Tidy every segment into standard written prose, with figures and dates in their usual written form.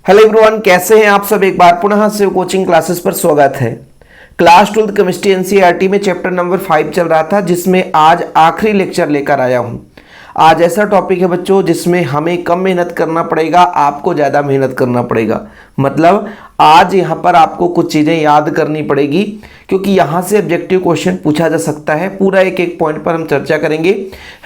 Hello everyone, कैसे हैं आप सब। एक बार पुनः से कोचिंग क्लासेस पर स्वागत है। क्लास 12 केमिस्ट्री एनसीईआरटी में चैप्टर नंबर 5 चल रहा था, जिसमें आज आखिरी लेक्चर लेकर आया हूं। आज ऐसा टॉपिक है बच्चों जिसमें हमें कम मेहनत करना पड़ेगा, आपको ज़्यादा मेहनत करना पड़ेगा। मतलब आज यहाँ पर आपको कुछ चीज़ें याद करनी पड़ेगी, क्योंकि यहाँ से ऑब्जेक्टिव क्वेश्चन पूछा जा सकता है। पूरा एक एक पॉइंट पर हम चर्चा करेंगे,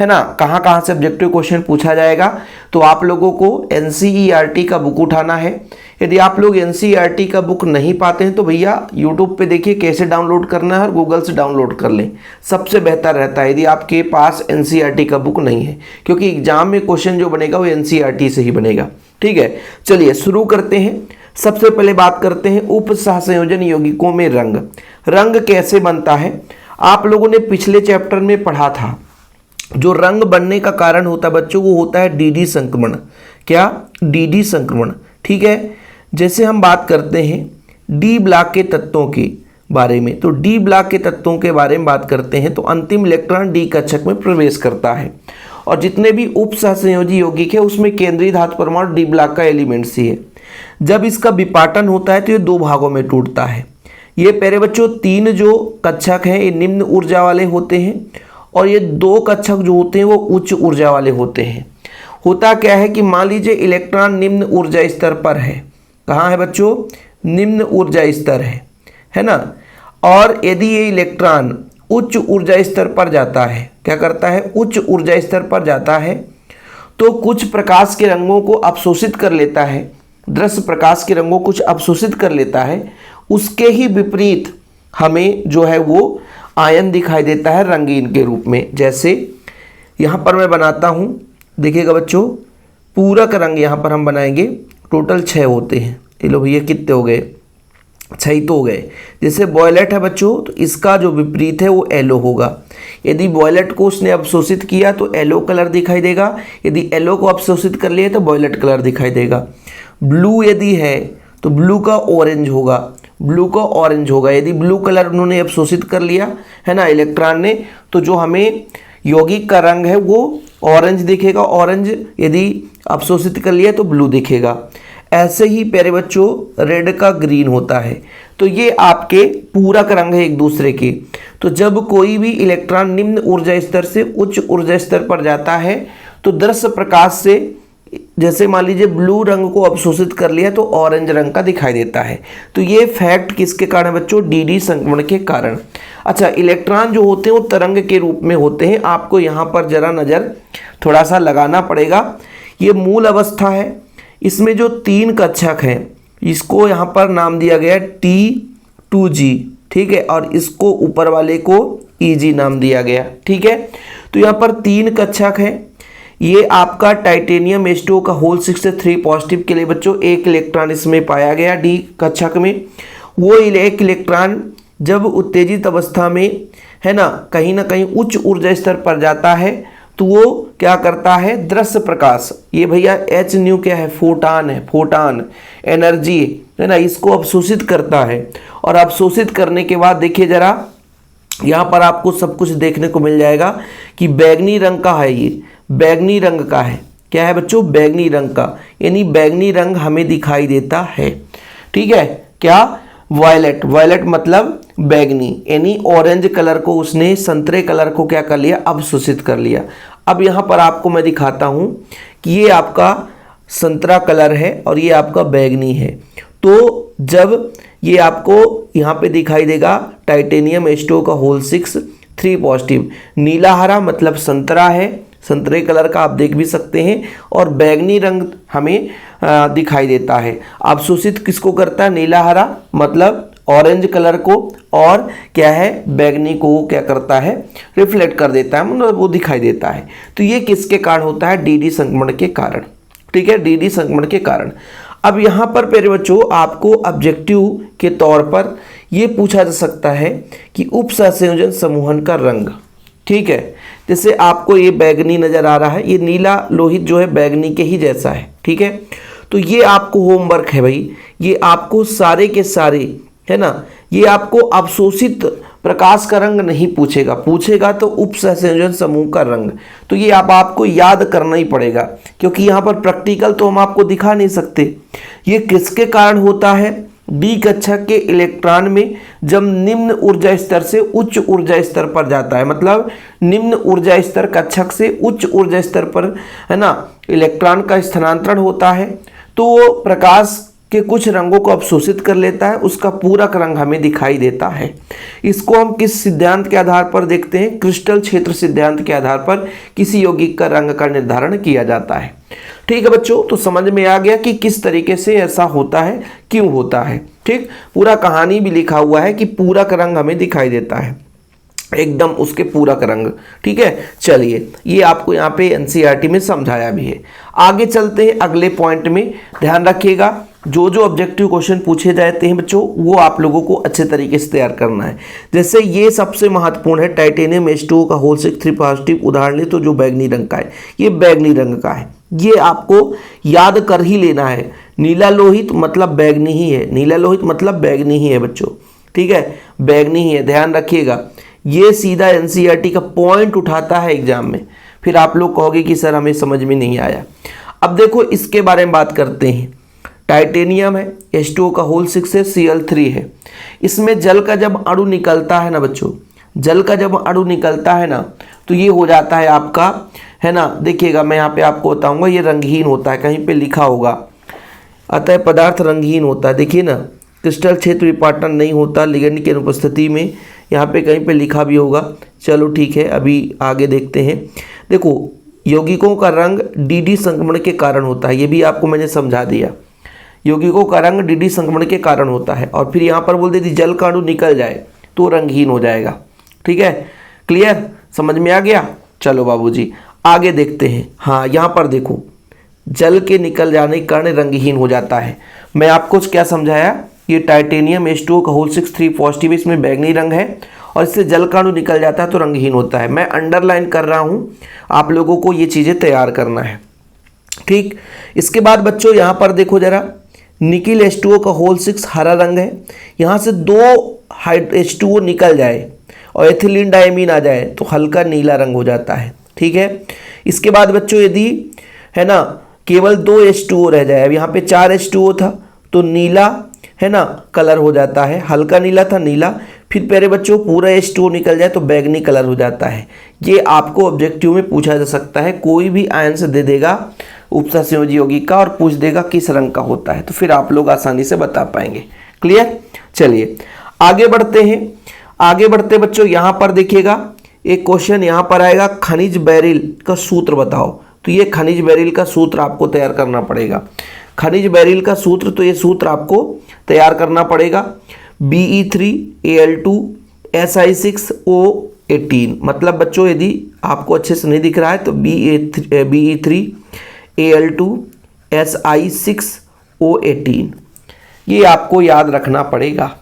है ना। कहाँ कहाँ से ऑब्जेक्टिव क्वेश्चन पूछा जाएगा, तो आप लोगों को एनसीईआरटी का बुक उठाना है। यदि आप लोग एनसीईआरटी का बुक नहीं पाते हैं तो भैया यूट्यूब पे देखिए कैसे डाउनलोड करना है और गूगल से डाउनलोड कर लें, सबसे बेहतर रहता है यदि आपके पास एनसीईआरटी का बुक नहीं है, क्योंकि एग्जाम में क्वेश्चन जो बनेगा वो एनसीईआरटी से ही बनेगा। ठीक है, चलिए शुरू करते हैं। सबसे पहले बात करते हैं उप सहसंयोजन यौगिकों में रंग। रंग कैसे बनता है, आप लोगों ने पिछले चैप्टर में पढ़ा था। जो रंग बनने का कारण होता है बच्चों, वो होता है डीडी संक्रमण। क्या? डीडी संक्रमण। ठीक है, जैसे हम बात करते हैं डी ब्लॉक के तत्वों के बारे में, तो डी ब्लॉक के तत्वों के बारे में बात करते हैं तो अंतिम इलेक्ट्रॉन डी कक्षक में प्रवेश करता है, और जितने भी उप सहसंयोजी यौगिक है उसमें केंद्रीय धातु परमाणु डी ब्लॉक का एलिमेंट्स ही है। जब इसका विपाटन होता है तो ये दो भागों में टूटता है। ये पहले बच्चों तीन जो कक्षक हैं ये निम्न ऊर्जा वाले होते हैं, और ये दो कक्षक जो होते हैं वो उच्च ऊर्जा वाले होते हैं। होता क्या है कि मान लीजिए इलेक्ट्रॉन निम्न ऊर्जा स्तर पर है। कहाँ है बच्चों? निम्न ऊर्जा स्तर है ना। और यदि ये इलेक्ट्रॉन उच्च ऊर्जा स्तर पर जाता है, क्या करता है? उच्च ऊर्जा स्तर पर जाता है तो कुछ प्रकाश के रंगों को अवशोषित कर लेता है। दृश्य प्रकाश के रंगों को कुछ अवशोषित कर लेता है। उसके ही विपरीत हमें जो है वो आयन दिखाई देता है रंगीन के रूप में। जैसे यहाँ पर मैं बनाता हूँ, देखिएगा बच्चों, पूरक रंग यहाँ पर हम बनाएंगे। टोटल 6 होते हैं। ये लो भैया, कितने हो गए? 6 ही तो हो गए। जैसे वॉयलेट है बच्चों, तो इसका जो विपरीत है वो येलो होगा। यदि वॉयलेट को उसने अवशोषित किया तो येलो कलर दिखाई देगा, यदि येलो को अवशोषित कर लिया तो वॉयलेट कलर दिखाई देगा। ब्लू यदि है तो ब्लू का ऑरेंज होगा, ब्लू का ऑरेंज होगा। यदि ब्लू कलर उन्होंने अवशोषित कर लिया है ना इलेक्ट्रॉन ने, तो जो हमें यौगिक का रंग है वो ऑरेंज दिखेगा। ऑरेंज यदि अवशोषित कर लिया तो ब्लू दिखेगा। ऐसे ही प्यारे बच्चों रेड का ग्रीन होता है। तो ये आपके पूरक रंग है एक दूसरे के। तो जब कोई भी इलेक्ट्रॉन निम्न ऊर्जा स्तर से उच्च ऊर्जा स्तर पर जाता है तो दृश्य प्रकाश से, जैसे मान लीजिए ब्लू रंग को अवशोषित कर लिया तो ऑरेंज रंग का दिखाई देता है। तो ये फैक्ट किसके कारण है बच्चों? डीडी संक्रमण के कारण। अच्छा, इलेक्ट्रॉन जो होते हैं वो तरंग के रूप में होते हैं। आपको यहाँ पर जरा नज़र थोड़ा सा लगाना पड़ेगा। ये मूल अवस्था है। इसमें जो 3 कक्षक हैं इसको यहाँ पर नाम दिया गया T2G। ठीक है, और इसको ऊपर वाले को EG नाम दिया गया। ठीक है, तो यहाँ पर 3 कक्षक हैं। ये आपका टाइटेनियम H2O का होल 63 पॉजिटिव के लिए बच्चों एक इलेक्ट्रॉन इसमें पाया गया डी कक्षक में। वो एक इलेक्ट्रॉन जब उत्तेजित अवस्था में है ना कहीं उच्च ऊर्जा स्तर पर जाता है तो वो क्या करता है? दृश्य प्रकाश, ये भैया H न्यू क्या है? फोटान है। फोटान एनर्जी है ना, इसको अवशोषित करता है। और अवशोषित करने के बाद देखिए जरा, यहाँ पर आपको सब कुछ देखने को मिल जाएगा कि बैगनी रंग का है। ये बैगनी रंग का है। क्या है बच्चों? बैगनी रंग का, यानी बैगनी रंग हमें दिखाई देता है। ठीक है, क्या? वायलेट। वायलेट मतलब बैगनी, यानी ऑरेंज कलर को उसने संतरे कलर को क्या कर लिया? अवशोषित कर लिया। अब यहाँ पर आपको मैं दिखाता हूँ कि ये आपका संतरा कलर है और ये आपका बैगनी है। तो जब ये आपको यहाँ पे दिखाई देगा टाइटेनियम H2O का होल 63 पॉजिटिव। नीला हरा मतलब संतरा है, संतरे कलर का आप देख भी सकते हैं, और बैगनी रंग हमें दिखाई देता है। अवशोषित किसको करता है? नीला हरा मतलब ऑरेंज कलर को, और क्या है? बैगनी को क्या करता है? रिफ्लेक्ट कर देता है, मतलब वो दिखाई देता है। तो ये किसके कारण होता है? डीडी संक्रमण के कारण। ठीक है, डीडी संक्रमण के कारण। अब यहाँ पर प्यारे बच्चों आपको ऑब्जेक्टिव के तौर पर ये पूछा जा सकता है कि उप सहसंयोजन समूहन का रंग। ठीक है, जैसे आपको ये बैगनी नज़र आ रहा है, ये नीला लोहित जो है बैगनी के ही जैसा है। ठीक है, तो ये आपको होमवर्क है भाई, ये आपको सारे के सारे है ना, ये आपको अवशोषित प्रकाश का रंग नहीं पूछेगा, पूछेगा तो उपसंयोजन समूह का रंग। तो ये आपको याद करना ही पड़ेगा, क्योंकि यहाँ पर प्रैक्टिकल तो हम आपको दिखा नहीं सकते। ये किसके कारण होता है? डी कक्षा के इलेक्ट्रॉन में जब निम्न ऊर्जा स्तर से उच्च ऊर्जा स्तर पर जाता है, मतलब निम्न ऊर्जा स्तर कक्षक से उच्च ऊर्जा स्तर पर, है ना, इलेक्ट्रॉन का स्थानांतरण होता है, तो वो प्रकाश के कुछ रंगों को अवशोषित कर लेता है, उसका पूरक रंग हमें दिखाई देता है। इसको हम किस सिद्धांत के आधार पर देखते हैं? क्रिस्टल क्षेत्र सिद्धांत के आधार पर किसी यौगिक का रंग का निर्धारण किया जाता है। ठीक है बच्चों, तो समझ में आ गया कि किस तरीके से ऐसा होता है, क्यों होता है। ठीक, पूरा कहानी भी लिखा हुआ है कि पूरक रंग हमें दिखाई देता है, एकदम उसके पूरक रंग। ठीक है, चलिए ये आपको यहाँ पे एनसीईआरटी में समझाया भी है। आगे चलते हैं अगले पॉइंट में। ध्यान रखिएगा, जो जो ऑब्जेक्टिव क्वेश्चन पूछे जाते हैं बच्चों, वो आप लोगों को अच्छे तरीके से तैयार करना है। जैसे ये सबसे महत्वपूर्ण है, टाइटेनियम H2O का होल 6 पॉजिटिव उदाहरण ले तो जो बैगनी रंग का है, ये बैगनी रंग का है, ये आपको याद कर ही लेना है। नीला लोहित मतलब बैगनी ही है, नीला लोहित मतलब बैगनी ही है बच्चों। ठीक है, बैगनी ही है, ध्यान रखिएगा। ये सीधा एनसीईआरटी का पॉइंट उठाता है एग्जाम में, फिर आप लोग कहोगे कि सर हमें समझ में नहीं आया। अब देखो इसके बारे में बात करते हैं। टाइटेनियम है, H2O का होल 6 है, Cl3 है। इसमें जल का जब अणु निकलता है ना बच्चों, जल का जब अणु निकलता है ना, तो ये हो जाता है आपका, है ना, देखिएगा मैं यहाँ पे आपको बताऊंगा, ये रंगहीन होता है, कहीं पे लिखा होगा, अतः पदार्थ रंगहीन होता है। देखिए ना, क्रिस्टल क्षेत्र विपाटन नहीं होता लिगेंड की अनुपस्थिति में, यहाँ पे कहीं पे लिखा भी होगा। चलो ठीक है, अभी आगे देखते हैं। देखो यौगिकों का रंग डी संक्रमण के कारण होता है, ये भी आपको मैंने समझा दिया। यौगिकों का रंग डी संक्रमण के कारण होता है, और फिर यहाँ पर बोल देती जल का अणु निकल जाए तो रंगहीन हो जाएगा। ठीक है, क्लियर, समझ में आ गया। चलो बाबूजी आगे देखते हैं। हाँ, यहाँ पर देखो, जल के निकल जाने के कारण रंगहीन हो जाता है। मैं आपको क्या समझाया, ये टाइटेनियम H2O का होल 6 पॉजिटिव, इसमें बैगनी रंग है और इससे जल का अणु निकल जाता है तो रंगहीन होता है। मैं अंडरलाइन कर रहा हूँ, आप लोगों को ये चीज़ें तैयार करना है। ठीक, इसके बाद बच्चों यहाँ पर देखो जरा, निकिल H2O का होल 6 हरा रंग है, यहाँ से 2 H2O निकल जाए और एथिलीन डायमीन आ जाए तो हल्का नीला रंग हो जाता है। ठीक है, इसके बाद बच्चों यदि, है ना, केवल 2 H2O रह जाए, अब यहाँ पे 4 H2O था तो नीला, है ना, कलर हो जाता है, हल्का नीला था नीला, फिर प्यारे बच्चों पूरा H2O निकल जाए तो बैगनी कलर हो जाता है। ये आपको ऑब्जेक्टिव में पूछा जा सकता है, कोई भी आंसर दे देगा उपसंयोजी यौगिक का और पूछ देगा किस रंग का होता है, तो फिर आप लोग आसानी से बता पाएंगे। क्लियर, चलिए आगे बढ़ते हैं। आगे बढ़ते बच्चों यहाँ पर देखिएगा, एक क्वेश्चन यहाँ पर आएगा, खनिज बेरिल का सूत्र बताओ। तो ये खनिज बेरिल का सूत्र आपको तैयार करना पड़ेगा। खनिज बेरिल का सूत्र, तो ये सूत्र आपको तैयार करना पड़ेगा, Be3Al2Si6O18। मतलब बच्चों यदि आपको अच्छे से नहीं दिख रहा है तो Be3Al2Si6O18, ये आपको याद रखना पड़ेगा।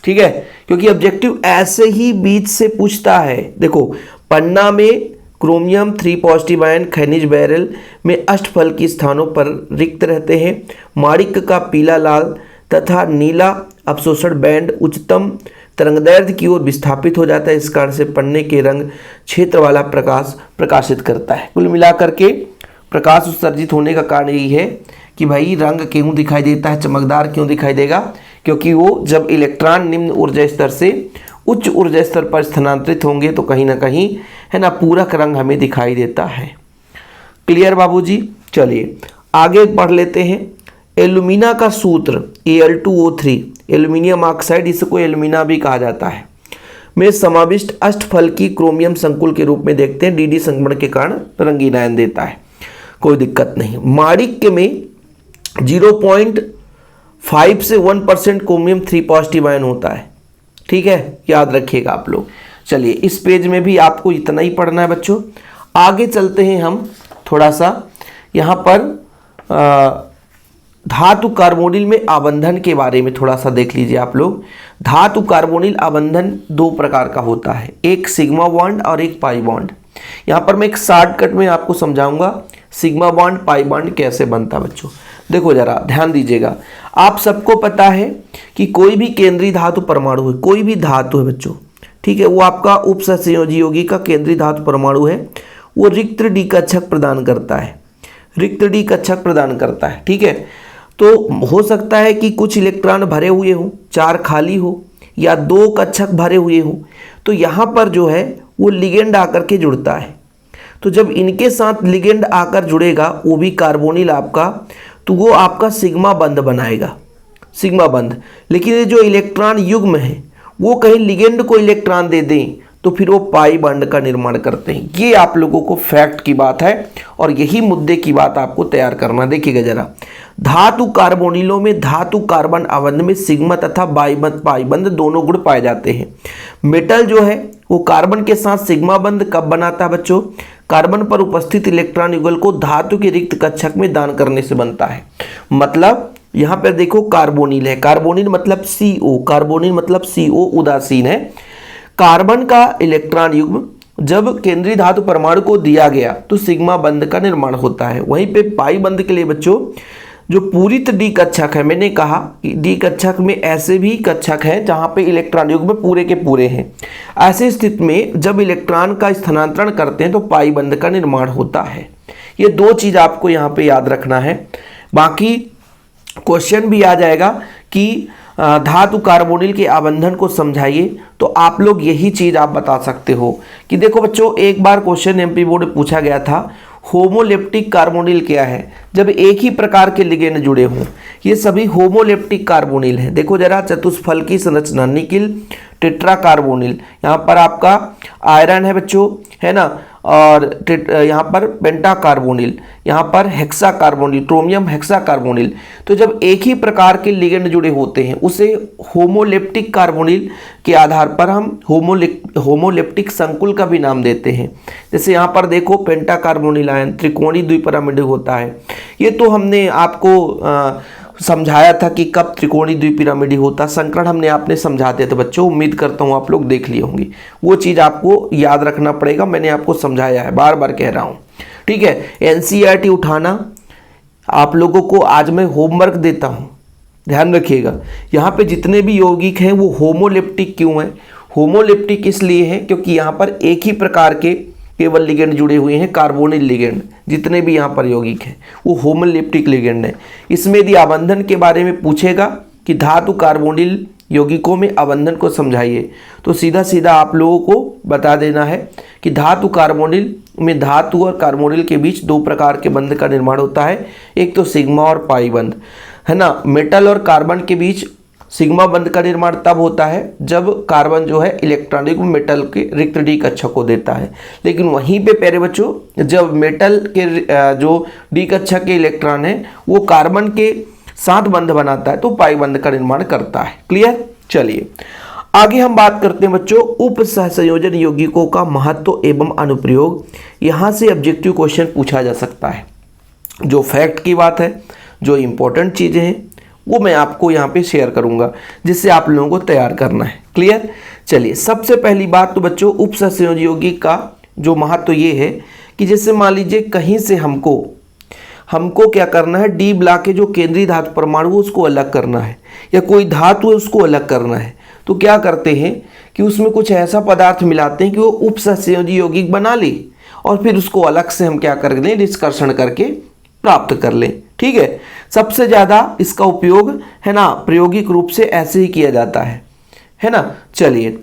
ठीक है, क्योंकि ऑब्जेक्टिव ऐसे ही बीच से पूछता है। देखो पन्ना में क्रोमियम 3 पॉजिटिव आयन खनिज बेरिल में अष्टफल की स्थानों पर रिक्त रहते हैं। माणिक का पीला लाल तथा नीला अवशोषण बैंड उच्चतम तरंगदैर्ध्य की ओर विस्थापित हो जाता है, इस कारण से पन्ने के रंग क्षेत्र वाला प्रकाश प्रकाशित करता है। कुल मिलाकर के प्रकाश उत्सर्जित होने का कारण यही है कि भाई रंग क्यों दिखाई देता है, चमकदार क्यों दिखाई देगा, क्योंकि वो जब इलेक्ट्रॉन निम्न ऊर्जा स्तर से उच्च ऊर्जा स्तर पर स्थानांतरित होंगे तो कहीं ना कहीं, है ना, पूरक रंग हमें दिखाई देता है। क्लियर बाबूजी, चलिए आगे पढ़ लेते हैं। एल्यूमिना का सूत्र Al2O3, एल्यूमिनियम ऑक्साइड, इसको एल्यूमिना भी कहा जाता है, में समाविष्ट अष्टफल की क्रोमियम संकुल के रूप में देखते हैं। डी संक्रमण के कारण रंगीन आयन देता है, कोई दिक्कत नहीं। माणिक में 0.5 से 1% क्रोमियम 3 पॉजिटिव आयन होता है। ठीक है, याद रखिएगा आप लोग। चलिए इस पेज में भी आपको इतना ही पढ़ना है बच्चों। आगे चलते हैं हम थोड़ा सा, यहाँ पर धातु कार्बोनिल में आबंधन के बारे में थोड़ा सा देख लीजिए आप लोग। धातु कार्बोनिल आबंधन 2 प्रकार का होता है, एक सिग्मा बॉन्ड और एक पाई बॉन्ड। यहाँ पर मैं एक शॉर्टकट में आपको समझाऊंगा सिग्मा बॉन्ड पाई बॉन्ड कैसे बनता है बच्चों। देखो जरा ध्यान दीजिएगा, आप सबको पता है कि कोई भी केंद्रीय धातु परमाणु है, कोई भी धातु है बच्चों, ठीक है, वो आपका उपसहसंयोजी यौगिक का केंद्रीय धातु परमाणु है, वो रिक्त डी कक्षक प्रदान करता है, रिक्त डी कक्षक प्रदान करता है। ठीक है, तो हो सकता है कि कुछ इलेक्ट्रॉन भरे हुए हों, 4 खाली हो, या 2 कक्षक भरे हुए हों, तो यहाँ पर जो है वो लिगेंड आकर के जुड़ता है। तो जब इनके साथ लिगेंड आकर जुड़ेगा, वो भी कार्बोनिल आपका, तो वो आपका सिग्मा बंध बनाएगा, सिग्मा बंध। लेकिन ये जो इलेक्ट्रॉन युग्म है वो कहीं लिगेंड को इलेक्ट्रॉन दे दें तो फिर वो पाई बॉन्ड का निर्माण करते हैं। ये आप लोगों को फैक्ट की बात है और यही मुद्दे की बात आपको तैयार करना। देखिएगा जरा, धातु कार्बोनिलों में धातु कार्बन आबंध में सिग्मा तथा पाई बंध दोनों गुण पाए जाते हैं। मेटल जो है वो कार्बन के साथ सिग्मा बंध कब बनाता है बच्चों? कार्बन पर उपस्थित इलेक्ट्रॉन युगल को धातु के रिक्त कक्षक में दान करने से बनता है। मतलब यहाँ पर देखो कार्बोनिल है, कार्बोनिल मतलब CO, कार्बोनिल मतलब CO उदासीन है। कार्बन का इलेक्ट्रॉन युग्म जब केंद्रीय धातु परमाणु को दिया गया तो सिग्मा बंध का निर्माण होता है। वहीं पे पाई बंध के लिए बच्चों जो पूरित डी कक्षक है, मैंने कहा कि डी कक्षक में ऐसे भी कक्षक हैं जहां पे इलेक्ट्रॉन युग्म पूरे के पूरे हैं। ऐसी स्थिति में जब इलेक्ट्रॉन का स्थानांतरण करते हैं तो पाई बंध का निर्माण होता है। ये 2 चीज आपको यहाँ पे याद रखना है। बाकी क्वेश्चन भी आ जाएगा कि धातु कार्बोनिल के आबंधन को समझाइए, तो आप लोग यही चीज आप बता सकते हो कि देखो बच्चों, एक बार क्वेश्चन एमपी बोर्ड में पूछा गया था, होमोलेप्टिक कार्बोनिल क्या है? जब एक ही प्रकार के लिगेंड जुड़े हों, ये सभी होमोलेप्टिक कार्बोनिल हैं। देखो जरा, चतुष्फल की संरचना, निकिल टेट्रा कार्बोनिल, यहाँ पर आपका आयरन है बच्चों, है ना, और यहाँ पर पेंटा कार्बोनिल, यहाँ पर hexa carbonyl, chromium hexa carbonyl. तो जब एक ही प्रकार के लिगेंड जुड़े होते हैं उसे होमोलेप्टिक कार्बोनिल के आधार पर हम होमोलेप्टिक संकुल का भी नाम देते हैं। जैसे यहाँ पर देखो पेंटा कार्बोनिल आयन त्रिकोणीय द्विपिरामिड होता है। ये तो हमने आपको समझाया था कि कब त्रिकोणीय द्विपिरामिड होता, संकरण हमने आपने समझाते थे बच्चों। उम्मीद करता हूँ आप लोग देख लिए होंगे, वो चीज़ आपको याद रखना पड़ेगा। मैंने आपको समझाया है, बार बार कह रहा हूँ। ठीक है, एनसीईआरटी उठाना आप लोगों को आज मैं होमवर्क देता हूँ, ध्यान रखिएगा। यहाँ पे जितने भी यौगिक हैं वो होमोलेप्टिक क्यों हैं? होमोलेप्टिक इसलिए हैं क्योंकि यहाँ पर एक ही प्रकार के केवल लिगेंड जुड़े हुए हैं, कार्बोनिल लिगेंड। जितने भी यहाँ पर यौगिक हैं वो होमोलेप्टिक लिगेंड है। इसमें यदि आबंधन के बारे में पूछेगा कि धातु कार्बोनिल यौगिकों में आबंधन को समझाइए, तो सीधा सीधा आप लोगों को बता देना है कि धातु कार्बोनिल में धातु और कार्बोनिल के बीच 2 प्रकार के बंध का निर्माण होता है। एक तो सिग्मा और पाई बंध, है ना। मेटल और कार्बन के बीच सिग्मा बंध का निर्माण तब होता है जब कार्बन जो है इलेक्ट्रॉनिक मेटल के रिक्त डी कक्षक को देता है। लेकिन वहीं पे प्यारे बच्चों, जब मेटल के जो डी कक्षक के इलेक्ट्रॉन है वो कार्बन के साथ बंध बनाता है तो पाई बंध का निर्माण करता है। क्लियर? चलिए आगे हम बात करते हैं बच्चों उप सहसंयोजन यौगिकों का महत्व एवं अनुप्रयोग। यहाँ से ऑब्जेक्टिव क्वेश्चन पूछा जा सकता है। जो फैक्ट की बात है, जो इंपॉर्टेंट चीज़ें हैं, वो मैं आपको यहाँ पे शेयर करूँगा, जिससे आप लोगों को तैयार करना है। क्लियर? चलिए, सबसे पहली बात तो बच्चों उप सहसंयोजन यौगिक का जो महत्व ये है कि जैसे मान लीजिए कहीं से हमको क्या करना है, डी ब्लॉक के जो केंद्रीय धातु परमाणु उसको अलग करना है, या कोई धातु है उसको अलग करना है, तो क्या करते हैं कि उसमें कुछ ऐसा पदार्थ मिलाते हैं कि वो उप सहसंयोजी यौगिक बना ले और फिर उसको अलग से हम क्या कर लें, निष्कर्षण करके प्राप्त कर लें। ठीक है, सबसे ज़्यादा इसका उपयोग है ना प्रायोगिक रूप से ऐसे ही किया जाता है ना। चलिए,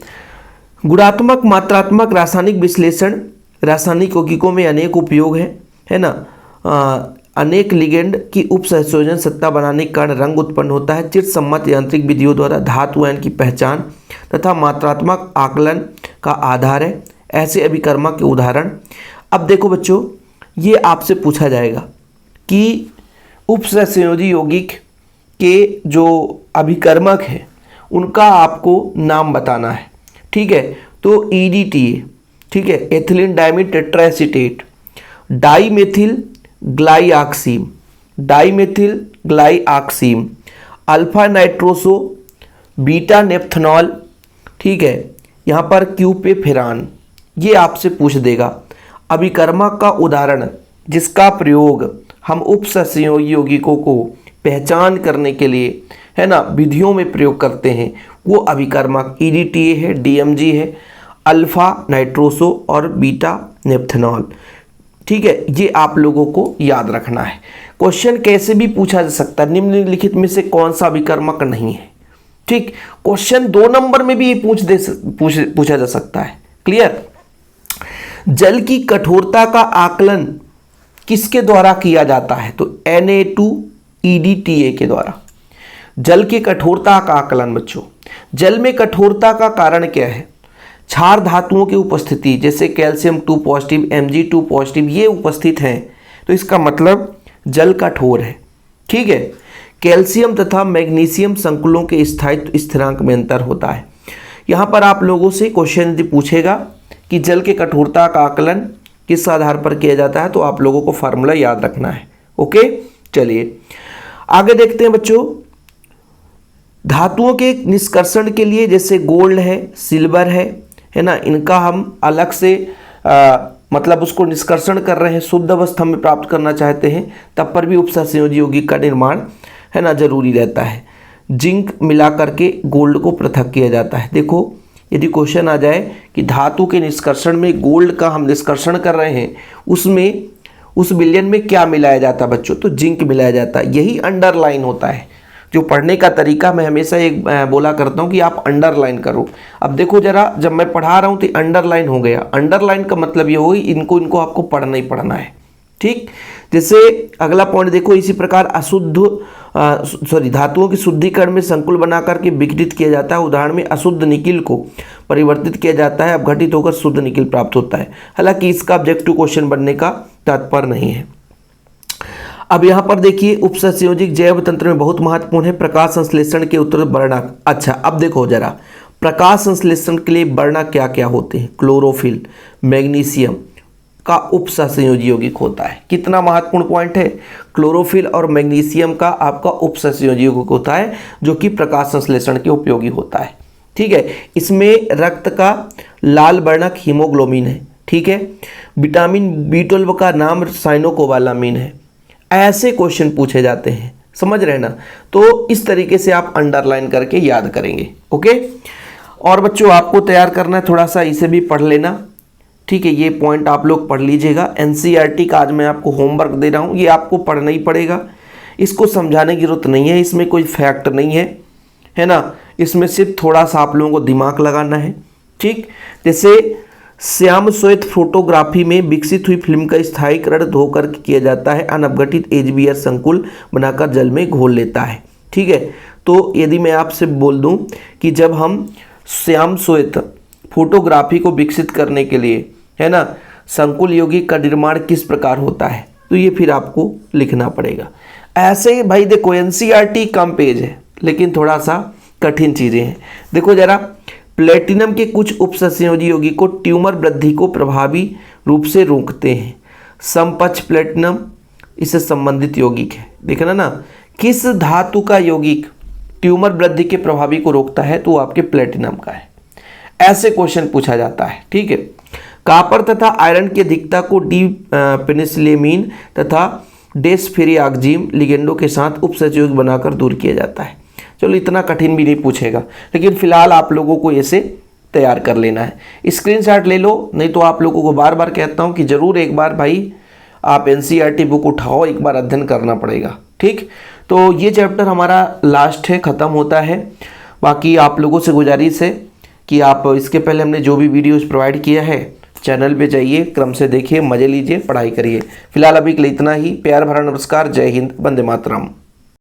गुणात्मक मात्रात्मक रासायनिक विश्लेषण, रासायनिक यौगिकों में अनेक उपयोग है ना। अनेक लिगेंड की उप सहसंयोजन सत्ता बनाने के कारण रंग उत्पन्न होता है। चिर सम्मत यांत्रिक विधियों द्वारा धातु आयन की पहचान तथा मात्रात्मक आकलन का आधार है। ऐसे अभिकर्मक के उदाहरण। अब देखो बच्चों, ये आपसे पूछा जाएगा कि उप सहसंयोजी यौगिक के जो अभिकर्मक हैं उनका आपको नाम बताना है। ठीक है, तो EDTA, ठीक है, ethylene diamine tetraacetate, dimethyl glyoxime, dimethyl glyoxime, alpha nitroso, beta naphthol, ठीक है, यहाँ पर क्यूपेफेरान। ये आपसे पूछ देगा अभिकर्मक का उदाहरण जिसका प्रयोग हम उप सहसंयोजी यौगिकों को पहचान करने के लिए, है ना, विधियों में प्रयोग करते हैं वो अभिकर्मक EDTA है, DMG है, अल्फा नाइट्रोसो और बीटा नेप्थेनॉल। ठीक है, ये आप लोगों को याद रखना है। क्वेश्चन कैसे भी पूछा जा सकता है, निम्नलिखित में से कौन सा अभिकर्मक नहीं है। ठीक, क्वेश्चन 2 नंबर में भी ये पूछा जा सकता है। क्लियर। जल की कठोरता का आकलन किसके द्वारा किया जाता है, तो Na2EDTA के द्वारा। जल की कठोरता का आकलन बच्चों, जल में कठोरता का कारण क्या है, क्षार धातुओं की उपस्थिति, जैसे कैल्शियम 2 पॉजिटिव, Mg2 पॉजिटिव, ये उपस्थित हैं, तो इसका मतलब जल कठोर है। ठीक है। कैल्शियम तथा मैग्नीशियम संकुलों के स्थायित्व स्थिरांक में अंतर होता है। यहाँ पर आप लोगों से क्वेश्चन यदि पूछेगा कि जल के कठोरता का आकलन किस आधार पर किया जाता है, तो आप लोगों को फार्मूला याद रखना है। ओके, चलिए आगे देखते हैं बच्चों। धातुओं के निष्कर्षण के लिए जैसे गोल्ड है, सिल्वर है ना, इनका हम अलग से मतलब उसको निष्कर्षण कर रहे हैं, शुद्ध अवस्था में प्राप्त करना चाहते हैं, तब पर भी उपसंयोजी यौगिक का निर्माण, है ना, जरूरी रहता है। जिंक मिला करके गोल्ड को पृथक किया जाता है। देखो यदि क्वेश्चन आ जाए कि धातु के निष्कर्षण में गोल्ड का हम निष्कर्षण कर रहे हैं, उसमें उस विलयन में क्या मिलाया जाता है बच्चों, तो जिंक मिलाया जाता है। यही अंडरलाइन होता है। जो पढ़ने का तरीका मैं हमेशा एक बोला करता हूँ कि आप अंडरलाइन करो। अब देखो जरा, जब मैं पढ़ा रहा हूँ तो अंडरलाइन हो गया। अंडरलाइन का मतलब ये होगी इनको आपको पढ़ना ही पढ़ना है। ठीक, जैसे अगला पॉइंट देखो, इसी प्रकार धातुओं की शुद्धिकरण में संकुल बना करके विघटित किया जाता है। उदाहरण में अशुद्ध निकिल को परिवर्तित किया जाता है, अपघटित होकर शुद्ध निकिल प्राप्त होता है। हालांकि इसका ऑब्जेक्टिव क्वेश्चन बनने का तात्पर्य नहीं है। अब यहाँ पर देखिए, उपसंयोजिक जैव तंत्र में बहुत महत्वपूर्ण है प्रकाश संश्लेषण के उत्तर वर्णक। अच्छा, अब देखो जरा, प्रकाश संश्लेषण के लिए वर्णक क्या क्या होते हैं, क्लोरोफिल, मैग्नीशियम का उपसंयोजी यौगिक होता है। कितना महत्वपूर्ण पॉइंट है, क्लोरोफिल और मैग्नीशियम का आपका उपसंयोजी यौगिक होता है, जो कि प्रकाश संश्लेषण के उपयोगी होता है। ठीक है, इसमें रक्त का लाल वर्णक हीमोग्लोबिन है। ठीक है, विटामिन B12 का नाम साइनोकोबालामिन है। ऐसे क्वेश्चन पूछे जाते हैं, समझ रहे ना। तो इस तरीके से आप अंडरलाइन करके याद करेंगे। ओके, और बच्चों आपको तैयार करना है, थोड़ा सा इसे भी पढ़ लेना। ठीक है, ये पॉइंट आप लोग पढ़ लीजिएगा। NCERT का आज मैं आपको होमवर्क दे रहा हूँ, ये आपको पढ़ना ही पड़ेगा। इसको समझाने की जरूरत नहीं है, इसमें कोई फैक्ट नहीं है ना। इसमें सिर्फ थोड़ा सा आप लोगों को दिमाग लगाना है। ठीक, जैसे श्याम श्वेत फोटोग्राफी में विकसित हुई फिल्म का स्थायीकरण धोकर किया जाता है, अनअपघटित HBr संकुल बनाकर जल में घोल लेता है। ठीक है, तो यदि मैं आपसे बोल दूं कि जब हम श्याम श्वेत फोटोग्राफी को विकसित करने के लिए, है ना, संकुल यौगिक का निर्माण किस प्रकार होता है, तो ये फिर आपको लिखना पड़ेगा। ऐसे भाई देखो, NCERT कम पेज है लेकिन थोड़ा सा कठिन चीज़ें हैं। देखो जरा, प्लेटिनम के कुछ उपसंयोजी यौगिक को ट्यूमर वृद्धि को प्रभावी रूप से रोकते हैं। समपक्ष प्लेटिनम इससे संबंधित यौगिक है। देखना ना, किस धातु का यौगिक ट्यूमर वृद्धि के प्रभावी को रोकता है, तो आपके प्लेटिनम का है। ऐसे क्वेश्चन पूछा जाता है। ठीक है, कॉपर तथा आयरन की अधिकता को पेनिसिलेमिन तथा डेस्फेरियाक्जिम लिगेंडों के साथ उपसंयोजक बनाकर दूर किया जाता है। चलो, इतना कठिन भी नहीं पूछेगा, लेकिन फिलहाल आप लोगों को ऐसे तैयार कर लेना है। स्क्रीनशॉट ले लो, नहीं तो आप लोगों को बार बार कहता हूँ कि ज़रूर एक बार भाई आप NCERT बुक उठाओ, एक बार अध्ययन करना पड़ेगा। ठीक, तो ये चैप्टर हमारा लास्ट है, ख़त्म होता है। बाकी आप लोगों से गुजारिश है कि आप इसके पहले हमने जो भी वीडियोज़ प्रोवाइड किया है चैनल पे जाइए, क्रम से देखिए, मज़े लीजिए, पढ़ाई करिए। फिलहाल अभी के लिए इतना ही। प्यार भरा नमस्कार, जय हिंद, वंदे मातरम।